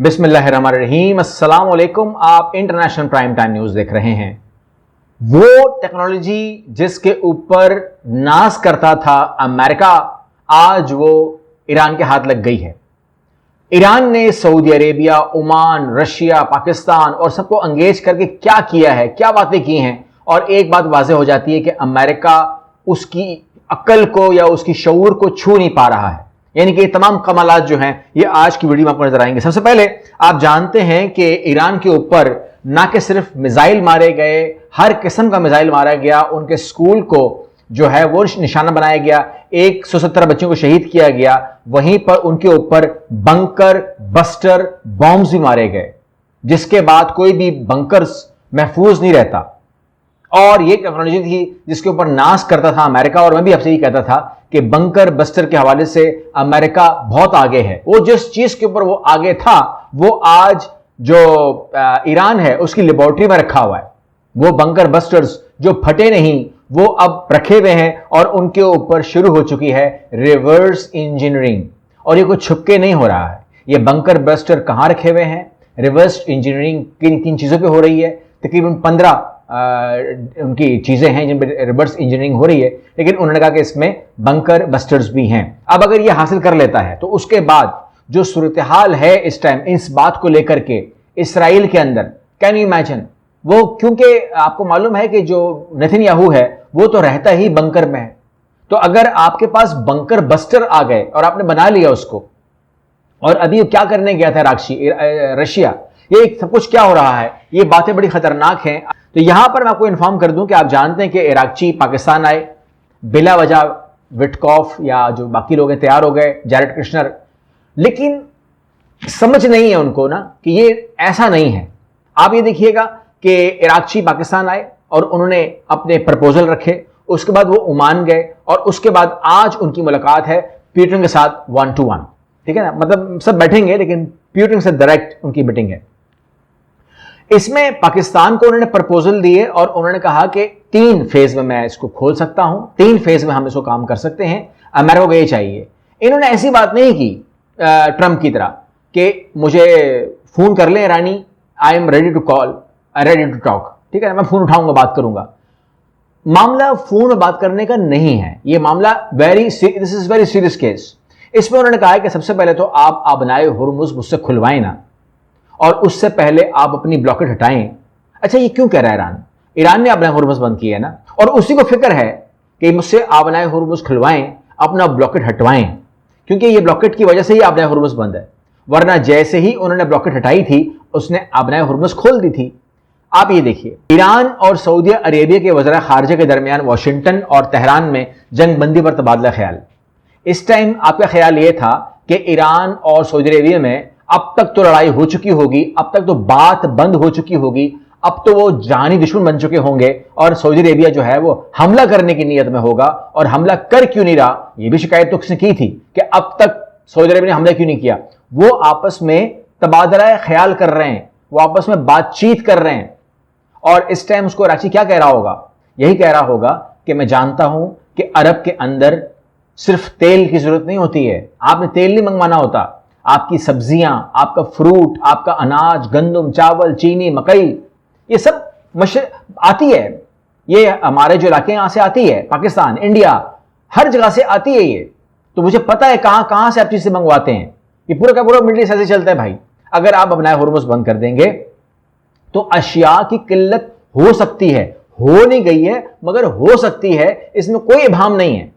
बिस्मिल्लाहिर्रहमानिर्रहीम। अस्सलाम वालेकुम। आप इंटरनेशनल प्राइम टाइम न्यूज़ देख रहे हैं। वो टेक्नोलॉजी जिसके ऊपर नाज करता था अमेरिका, आज वो ईरान के हाथ लग गई है। ईरान ने Saudi Arabia, Oman, Russia, Pakistan और सबको एंगेज करके क्या किया है, क्या बातें की हैं। और एक बात वाज़ेह हो जाती है कि अमेरिका उसकी अक्ल को या उसकी शऊर को छू नहीं पा रहा है। यानी कि ये तमाम कमालात जो हैं ये आज की वीडियो में आपको नजर आएंगे। सबसे पहले आप जानते हैं कि ईरान के ऊपर ना कि सिर्फ मिसाइल मारे गए, हर किस्म का मिसाइल मारा गया। उनके स्कूल को जो है वो निशाना बनाया गया, 117 बच्चों को शहीद किया गया। वहीं पर उनके ऊपर बंकर बस्टर बॉम्ब्स भी मारे गए, जिसके बाद कोई भी बंकर्स महफूज नहीं रहता। और ये टेक्नोलॉजी थी जिसके ऊपर नाज करता था अमेरिका। और मैं भी आपसे ये कहता था कि बंकर बस्टर के हवाले से अमेरिका बहुत आगे है। वो जिस चीज के ऊपर वो आगे था वो आज जो ईरान है उसकी लेबोरेटरी में रखा हुआ है। वो बंकर बस्टर्स जो फटे नहीं वो अब रखे हुए हैं और उनके ऊपर शुरू हो चुकी है रिवर्स इंजीनियरिंग। और ये कुछ छुपके नहीं हो रहा है। ये बंकर बस्टर कहां रखे हुए हैं, रिवर्स इंजीनियरिंग किन किन चीजों पे हो रही है। तकरीबन 15 उनकी चीजें हैं जिन पर रिवर्स इंजीनियरिंग हो रही है। लेकिन उन्होंने कहा कि इसमें बंकर बस्टर्स भी हैं। अब अगर ये हासिल कर लेता है तो उसके बाद जो सूरत हाल है इस टाइम इस बात को लेकर के इसराइल के अंदर, कैन यू इमेजिन, वो क्योंकि आपको मालूम है कि जो नेतन्याहू है वो तो रहता ही बंकर में है। तो अगर आपके पास बंकर बस्टर आ गए और आपने बना लिया उसको, और अभी क्या करने गया था रशिया, ये सब कुछ क्या हो रहा है, ये बातें बड़ी खतरनाक हैं। तो यहां पर मैं आपको इन्फॉर्म कर दूं कि आप जानते हैं कि इराकची पाकिस्तान आए, बिला वजह विटकॉफ या जो बाकी लोग हैं तैयार हो गए, जैरेड कृष्णर, लेकिन समझ नहीं है उनको ना कि ये ऐसा नहीं है। आप ये देखिएगा कि इराकची पाकिस्तान आए और उन्होंने अपने प्रपोजल रखे, उसके बाद वो ओमान गए और उसके बाद आज उनकी मुलाकात है प्यूटिन के साथ 1 to 1। ठीक है ना, मतलब सब बैठेंगे लेकिन प्यूटिन से डायरेक्ट उनकी मीटिंग है। इसमें पाकिस्तान को उन्होंने प्रपोजल दिए और उन्होंने कहा कि 3 फेज में मैं इसको खोल सकता हूं, 3 फेज में हम इसको काम कर सकते हैं, अमेरिका को ये चाहिए। इन्होंने ऐसी बात नहीं की ट्रंप की तरह कि मुझे फोन कर ले Irani, I am ready to call, ready to talk. ठीक है ना, मैं फोन उठाऊंगा, बात करूंगा। मामला फोन में बात करने का नहीं है, यह मामला this is very serious case. इसमें उन्होंने कहा है कि सबसे पहले तो आप आबनाए हुर्मुज़ मुझसे खुलवाएं ना, और उससे पहले आप अपनी ब्लॉकेट हटाएं। अच्छा, ये क्यों कह रहा है ईरान? ईरान ने आबनाए हुर्मुज़ बंद किया है ना, और उसी को फिक्र है कि मुझसे आबनाए हुर्मुज़ खुलवाएं, अपना ब्लॉकेट हटवाएं, क्योंकि ये ब्लॉकेट की वजह से ही आबनाए हुर्मुज़ बंद है। वरना जैसे ही उन्होंने ब्लॉकेट हटाई थी उसने आबनाए हुर्मुज़ खोल दी थी। आप ये देखिए, ईरान और सऊदी अरेबिया के वज़रा खारजा के दरमियान वाशिंगटन और तेहरान में जंग बंदी पर तबादला ख्याल। इस टाइम आपका ख्याल यह था कि ईरान और सऊदी अरेबिया में अब तक तो लड़ाई हो चुकी होगी, अब तक तो बात बंद हो चुकी होगी, अब तो वो जानी दुश्मन बन चुके होंगे और सऊदी अरेबिया जो है वो हमला करने की नीयत में होगा। और हमला कर क्यों नहीं रहा, ये भी शिकायत तो उसने की थी कि अब तक सऊदी अरेबिया ने हमला क्यों नहीं किया। वो आपस में तबादला ख्याल कर रहे हैं, वो आपस में बातचीत कर रहे हैं। और इस टाइम उसको कराची क्या कह रहा होगा, यही कह रहा होगा कि मैं जानता हूं कि अरब के अंदर सिर्फ तेल की जरूरत नहीं होती है, आपने तेल नहीं मंगवाना होता, आपकी सब्जियां, आपका फ्रूट, आपका अनाज, गंदम, चावल, चीनी, मकई, ये सब आती है। ये हमारे जो इलाके यहां से आती है, पाकिस्तान, इंडिया, हर जगह से आती है ये। तो मुझे पता है कहां कहां से आप चीजें मंगवाते हैं। ये पूरा का पूरा मिडिल ईस्ट ऐसे चलता है भाई। अगर आप अपना हुर्मुज़ बंद कर देंगे तो अशिया की किल्लत हो सकती है, हो नहीं गई है मगर हो सकती है, इसमें कोई इबाम नहीं है।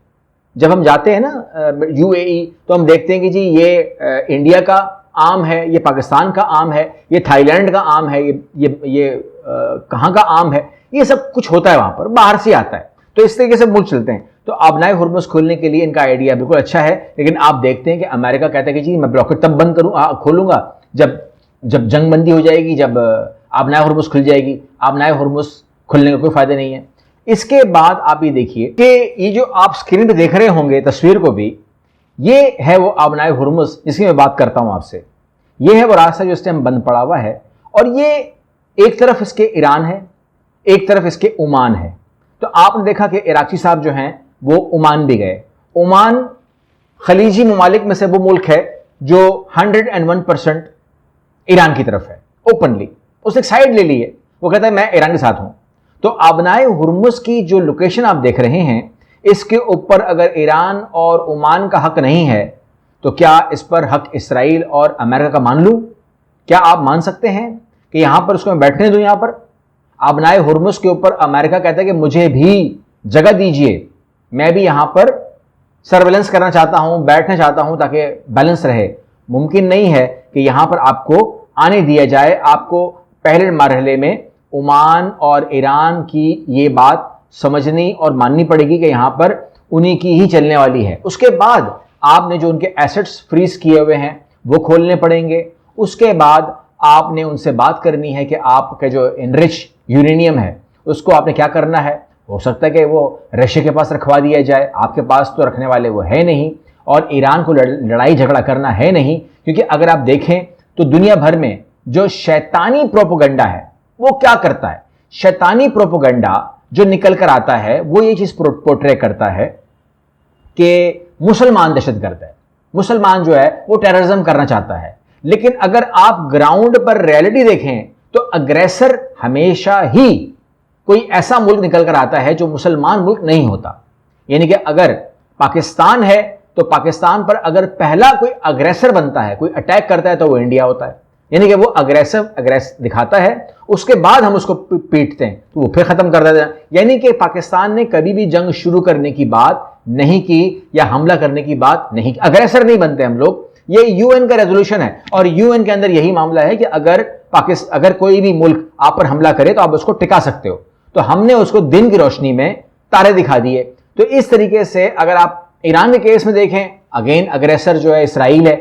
जब हम जाते हैं ना यूएई तो हम देखते हैं कि जी ये इंडिया का आम है, ये पाकिस्तान का आम है, ये थाईलैंड का आम है, ये कहाँ का आम है, ये सब कुछ होता है वहां पर, बाहर से आता है। तो इस तरीके से मुल्क चलते हैं। तो आबनाए हुर्मुज़ खोलने के लिए इनका आइडिया बिल्कुल अच्छा है, लेकिन आप देखते हैं कि अमेरिका कहता है कि जी मैं ब्लॉकेट तब बंद खोलूंगा जब जंग बंदी हो जाएगी, जब आबनाए हुर्मुज़ खुल जाएगी। आबनाए हुर्मुज़ खुलने का कोई फायदा नहीं है। इसके बाद आप ये देखिए कि ये जो आप स्क्रीन पे देख रहे होंगे तस्वीर को भी, ये है वो आबनाए हुर्मुज़ जिसकी मैं बात करता हूं आपसे। ये है वो रास्ता जो इस टाइम बंद पड़ा हुआ है, और ये एक तरफ इसके ईरान है, एक तरफ इसके ओमान है। तो आपने देखा कि इराकी साहब जो हैं वो ओमान भी गए। ओमान खलीजी ममालिक में से वो मुल्क है जो 101% ईरान की तरफ है ओपनली, उसने एक साइड ले ली है, वो कहता है मैं ईरान के साथ हूं। तो आबनाए हुर्मुज की जो लोकेशन आप देख रहे हैं, इसके ऊपर अगर ईरान और ओमान का हक नहीं है तो क्या इस पर हक इसराइल और अमेरिका का मान लूं? क्या आप मान सकते हैं कि यहां पर उसको मैं बैठने दूं? यहां पर आबनाए हुर्मुज के ऊपर अमेरिका कहता है कि मुझे भी जगह दीजिए, मैं भी यहां पर सर्वेलेंस करना चाहता हूं, बैठना चाहता हूं ताकि बैलेंस रहे। मुमकिन नहीं है कि यहां पर आपको आने दिया जाए। आपको पहले मरहले में ओमान और ईरान की ये बात समझनी और माननी पड़ेगी कि यहां पर उन्हीं की ही चलने वाली है। उसके बाद आपने जो उनके एसेट्स फ्रीज किए हुए हैं वो खोलने पड़ेंगे। उसके बाद आपने उनसे बात करनी है कि आपका जो इनरिच यूरेनियम है उसको आपने क्या करना है। हो सकता है कि वो रशिया के पास रखवा दिया जाए, आपके पास तो रखने वाले वो है नहीं, और ईरान को लड़ाई झगड़ा करना है नहीं। क्योंकि अगर आप देखें तो दुनिया भर में जो शैतानी प्रोपेगेंडा है वो क्या करता है, शैतानी प्रोपेगेंडा जो निकल कर आता है वो ये चीज पोर्ट्रे करता है कि मुसलमान दहशतगर्द है, मुसलमान जो है वो टेररिज्म करना चाहता है। लेकिन अगर आप ग्राउंड पर रियलिटी देखें तो अग्रेसर हमेशा ही कोई ऐसा मुल्क निकल कर आता है जो मुसलमान मुल्क नहीं होता। यानी कि अगर पाकिस्तान है तो पाकिस्तान पर अगर पहला कोई अग्रेसर बनता है, कोई अटैक करता है, तो वो इंडिया होता है। यानी कि वो अग्रेस दिखाता है, उसके बाद हम उसको पीटते हैं तो वो फिर खत्म कर देते हैं। यानी कि पाकिस्तान ने कभी भी जंग शुरू करने की बात नहीं की या हमला करने की बात नहीं की। अग्रेसर नहीं बनते हम लोग, ये यूएन का रेजोल्यूशन है और यूएन के अंदर यही मामला है कि अगर कोई भी मुल्क आप पर हमला करे तो आप उसको टिका सकते हो। तो हमने उसको दिन की रोशनी में तारे दिखा दिए। तो इस तरीके से अगर आप ईरान के केस में देखें, अगेन अग्रेसर जो है इसराइल है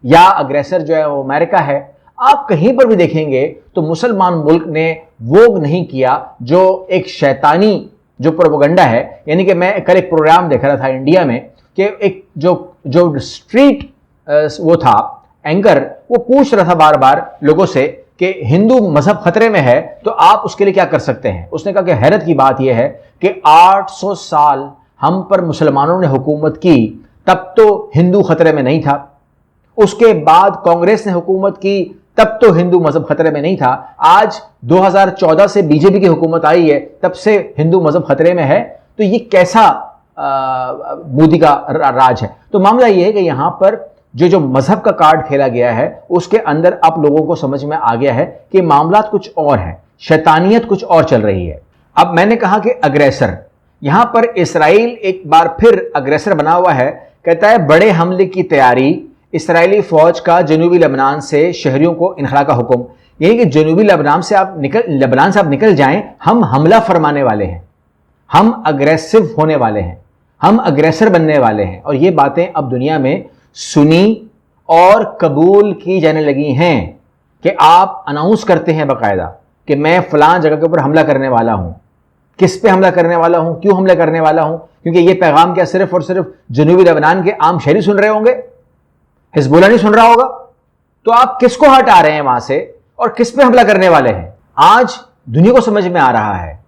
या अग्रेसर जो है वो अमेरिका है। आप कहीं पर भी देखेंगे तो मुसलमान मुल्क ने वो नहीं किया जो एक शैतानी जो प्रोपेगेंडा है। यानी कि मैं कल एक प्रोग्राम देख रहा था इंडिया में कि एक जो स्ट्रीट वो था एंकर, वो पूछ रहा था बार बार लोगों से कि हिंदू मजहब खतरे में है तो आप उसके लिए क्या कर सकते हैं। उसने कहा कि हैरत की बात यह है कि 800 साल हम पर मुसलमानों ने हुकूमत की, तब तो हिंदू खतरे में नहीं था। उसके बाद कांग्रेस ने हुकूमत की, तब तो हिंदू मजहब खतरे में नहीं था। आज 2014 से बीजेपी की हुकूमत आई है, तब से हिंदू मजहब खतरे में है। तो ये कैसा मोदी का राज है। तो मामला यह है कि यहां पर जो मजहब का कार्ड खेला गया है उसके अंदर आप लोगों को समझ में आ गया है कि मामला कुछ और है, शैतानियत कुछ और चल रही है। अब मैंने कहा कि अग्रेसर, यहां पर इसराइल एक बार फिर अग्रेसर बना हुआ है। कहता है बड़े हमले की तैयारी, इसराइली फौज का जनूबी लेबनान से शहरियों को इनखला का हुक्म। यानी कि जनूबी लेबनान से आप निकल जाएं, हम हमला फरमाने वाले हैं, हम अग्रेसिव होने वाले हैं, हम अग्रेसर बनने वाले हैं। और ये बातें अब दुनिया में सुनी और कबूल की जाने लगी हैं कि आप अनाउंस करते हैं बाकायदा कि मैं फलां जगह के ऊपर हमला करने वाला हूं। किस पे हमला करने वाला हूं, क्यों हमला करने वाला हूं? क्योंकि ये पैगाम क्या सिर्फ और सिर्फ जनूबी लेबनान के आम शहरी सुन रहे होंगे, हिजबुल्ला नहीं सुन रहा होगा। तो आप किसको हटा रहे हैं वहां से और किस पे हमला करने वाले हैं? आज दुनिया को समझ में आ रहा है,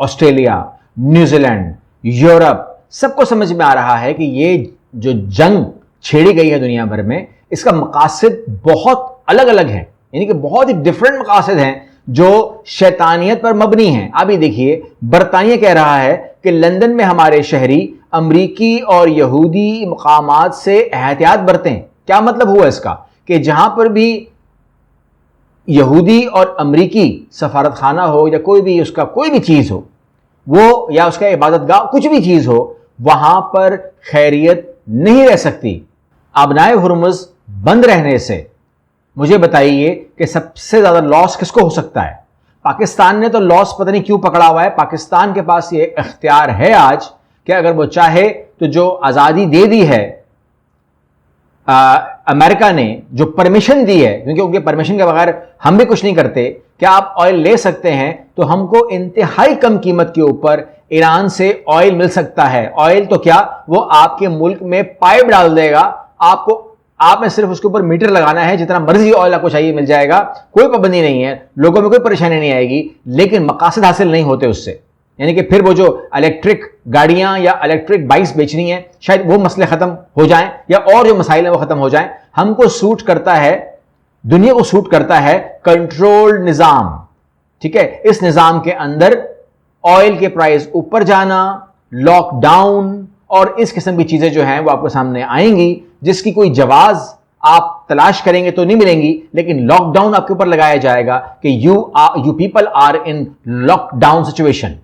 ऑस्ट्रेलिया, न्यूजीलैंड, यूरोप, सबको समझ में आ रहा है कि ये जो जंग छेड़ी गई है दुनिया भर में, इसका मकासद बहुत अलग अलग है। यानी कि बहुत ही डिफरेंट मकासद हैं जो शैतानियत पर मबनी हैं। अभी देखिए, बरतानिया कह रहा है कि लंदन में हमारे शहरी अमरीकी और यहूदी मकामात से एहतियात बरतें। क्या मतलब हुआ इसका? कि जहां पर भी यहूदी और अमरीकी सफारत खाना हो या कोई भी उसका कोई भी चीज हो, वो या उसका इबादतगाह कुछ भी चीज हो, वहां पर खैरियत नहीं रह सकती। आबनाए हुर्मुज बंद रहने से मुझे बताइए कि सबसे ज्यादा लॉस किसको हो सकता है? पाकिस्तान ने तो लॉस पता नहीं क्यों पकड़ा हुआ है। पाकिस्तान के पास ये इख्तियार है आज कि अगर वो चाहे तो जो आजादी दे दी है अमेरिका ने, जो परमिशन दी है, क्योंकि उनके परमिशन के बगैर हम भी कुछ नहीं करते, क्या आप ऑयल ले सकते हैं तो हमको इंतहाई कम कीमत के ऊपर ईरान से ऑयल मिल सकता है। ऑयल तो क्या, वो आपके मुल्क में पाइप डाल देगा, आपने सिर्फ उसके ऊपर मीटर लगाना है, जितना मर्जी ऑयल आपको चाहिए मिल जाएगा, कोई पाबंदी नहीं है, लोगों में कोई परेशानी नहीं आएगी। लेकिन मकासद हासिल नहीं होते उससे। यानी कि फिर वो जो इलेक्ट्रिक गाड़ियां या इलेक्ट्रिक बाइक्स बेचनी है, शायद वो मसले खत्म हो जाएं या और जो मसाइल हैं वो खत्म हो जाएं। हमको सूट करता है दुनिया को सूट करता है कंट्रोल्ड निजाम, ठीक है। इस निजाम के अंदर ऑयल के प्राइस ऊपर जाना, लॉकडाउन और इस किस्म की चीजें जो हैं वो आपके सामने आएंगी, जिसकी कोई जवाब आप तलाश करेंगे तो नहीं मिलेंगी, लेकिन लॉकडाउन आपके ऊपर लगाया जाएगा कि you people are in lockdown situation.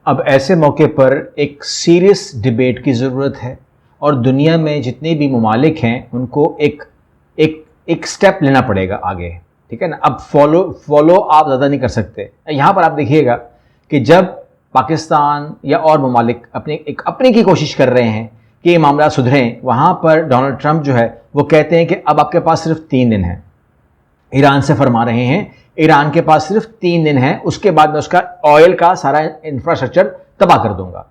अब ऐसे मौके पर एक सीरियस डिबेट की जरूरत है और दुनिया में जितने भी ममालिक हैं उनको एक स्टेप लेना पड़ेगा आगे, ठीक है ना। अब फॉलो आप ज़्यादा नहीं कर सकते। यहाँ पर आप देखिएगा कि जब पाकिस्तान या और ममालिक अपने की कोशिश कर रहे हैं कि ये मामला सुधरें, वहाँ पर डोनाल्ड ट्रंप जो है वो कहते हैं कि अब आपके पास सिर्फ 3 दिन हैं। ईरान से फरमा रहे हैं ईरान के पास सिर्फ 3 दिन हैं, उसके बाद मैं उसका ऑयल का सारा इंफ्रास्ट्रक्चर तबाह कर दूंगा।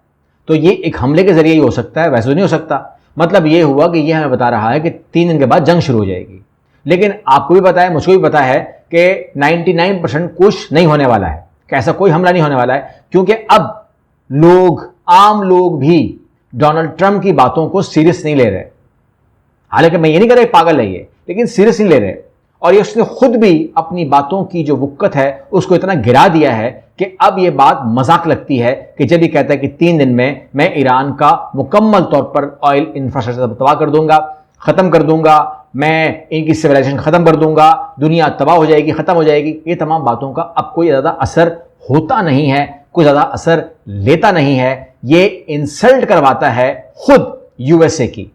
तो ये एक हमले के जरिए ही हो सकता है, वैसे तो नहीं हो सकता। मतलब ये हुआ कि ये हमें बता रहा है कि 3 दिन के बाद जंग शुरू हो जाएगी। लेकिन आपको भी पता है, मुझको भी पता है कि 99% कुछ नहीं होने वाला है, कि ऐसा कोई हमला नहीं होने वाला है, क्योंकि अब आम लोग भी डोनाल्ड ट्रंप की बातों को सीरियस नहीं ले रहे। हालांकि मैं ये नहीं कह रहा पागल है ये, लेकिन सीरियस नहीं ले रहे। और ये उसने खुद भी अपनी बातों की जो वुक्कत है उसको इतना गिरा दिया है कि अब ये बात मजाक लगती है कि जब ये कहता है कि 3 दिन में मैं ईरान का मुकम्मल तौर पर ऑयल इंफ्रास्ट्रक्चर तबाह कर दूंगा, खत्म कर दूंगा, मैं इनकी सिविलाइजेशन खत्म कर दूंगा, दुनिया तबाह हो जाएगी, खत्म हो जाएगी। ये तमाम बातों का अब कोई ज्यादा असर होता नहीं है, कोई ज्यादा असर लेता नहीं है। ये इंसल्ट करवाता है खुद यूएसए की।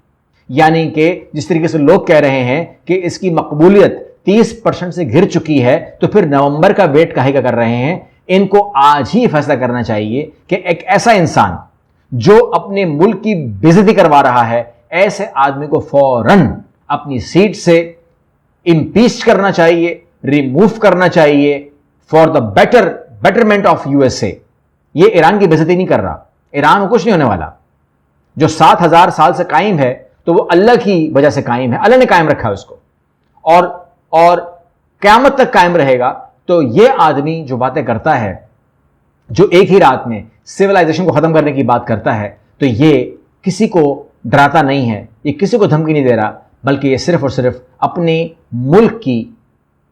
यानी कि जिस तरीके से लोग कह रहे हैं कि इसकी मकबूलियत 30% से घिर चुकी है, तो फिर नवंबर का वेट काहे का कर रहे हैं। इनको आज ही फैसला करना चाहिए कि एक ऐसा इंसान जो अपने मुल्क की बेइज्जती करवा रहा है, ऐसे आदमी को फौरन अपनी सीट से इंपीच करना चाहिए, रिमूव करना चाहिए for the betterment of USA. ये ईरान की बेइज्जती नहीं कर रहा, ईरान को कुछ नहीं होने वाला। जो 7000 साल से कायम है तो वो अल्लाह की वजह से कायम है, अल्लाह ने कायम रखा है उसको, और क़यामत तक कायम रहेगा। तो ये आदमी जो बातें करता है, जो एक ही रात में सिविलाइजेशन को खत्म करने की बात करता है, तो ये किसी को डराता नहीं है, ये किसी को धमकी नहीं दे रहा, बल्कि ये सिर्फ और सिर्फ अपने मुल्क की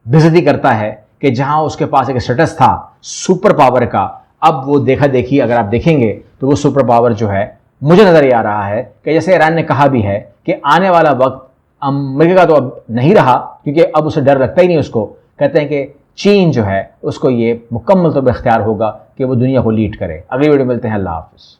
बेइज्जती करता है कि जहां उसके पास एक स्टेटस था सुपर पावर का, अब वो देखा देखी अगर आप देखेंगे तो वो सुपर पावर जो है, मुझे नजर ये आ रहा है कि जैसे ईरान ने कहा भी है कि आने वाला वक्त अमेरिका का तो अब नहीं रहा, क्योंकि अब उसे डर लगता ही नहीं उसको। कहते हैं कि चीन जो है उसको ये मुकम्मल तौर पर इख्तियार होगा कि वो दुनिया को लीड करे। अगली वीडियो मिलते हैं। अल्लाह हाफिज़।